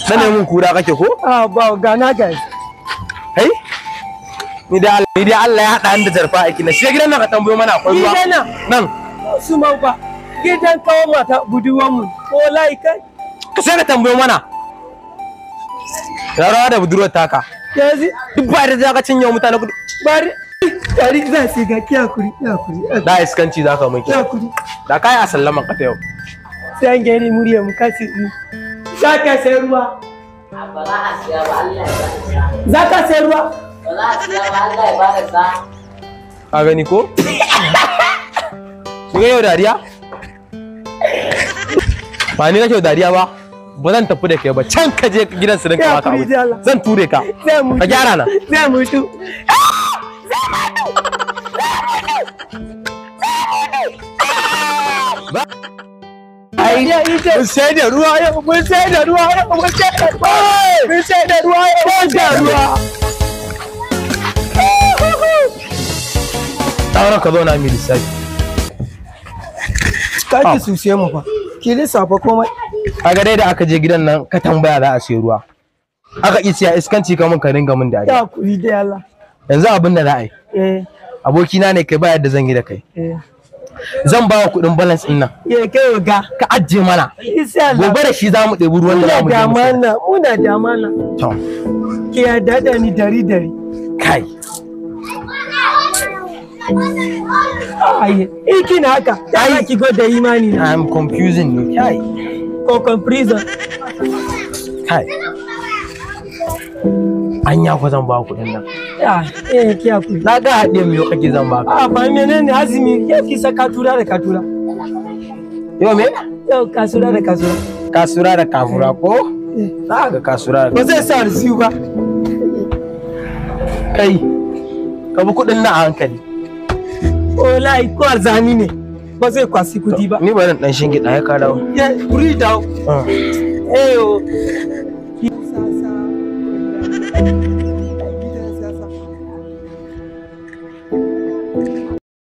Dane mun kura kake ko? Ba gana guys. Hey? Ni dai Allah ya hada da jarfa aiki na. Shi gidan nan ka tambayo mana akwai ruwa. Nan. Su ma ba. Gidan kawo mata buduwan mu. Wallahi kai. Ka sai ka tambayo mana. Yarawa da budurwar taka. Yazi duk ba da zaka cinye mutane kudi. Bari tari za su ga kiyakuri. Da iskanci zaka mai kiyakuri. Da kai a sallaman ka ta yau. Sai an gani murya mu kasi. Zaka sai ruwa. Ba za a siya ba Allah ya bada. Zaka sai ruwa. Ba za a siya ba Allah ya bada sa. Ka gani ko? Shiga yau dariya? Ba ni kake dariya ba. Ba zan tafi da kai ba. Can ka je gidan su rinka maka abu. Zan ture ka. Ka gyara na. Zai mutu. Mun sai da ruwa yau, mun sai da ruwa yau, mun sai da ruwa. Mun sai da ruwa yau, mun sai da ruwa. Tauran ka zo na mi lissafi. Ka ki sushe mu fa. Ki lissafa komai. Kaga dai da aka je gidan nan ka tambaya za a sai ruwa. Aka ki siya iskanci ka mun ka dinga mun dariya. Ya kuri dai Allah. Yanzu abin da za a yi. Abokina ne kai ba yadda zan yi da kai. Zan ba wa kuɗin balance ɗin nan. Kai ga ka ajiye mana. Gobe da shi za mu ɗebi ruwan da za mu je mu sha. Muna da mana. To. Ki yarda da ni dari. Kai. Ai, kina haka. Ai ki go da imani na. I'm confusing you. Kai. Ko comparison. Kai. Anya ko zan ba kuɗin nan. Ki hakuri. Na ga haɗe mu yau kake zan ba ka. Ba menene azumi ke ki saka tura da katura. Yau me? Yau kasura da kasura. Kasura da kafura ko? Za ga kasura da. Ba zai sa risiyu ba. Kai. Ka bi kuɗin nan a hankali. Wallahi ko arzani ne. Ba zai kwasi kudi ba. Ni ba dan shingida ya ka dawo. Kuri dawo. Yo.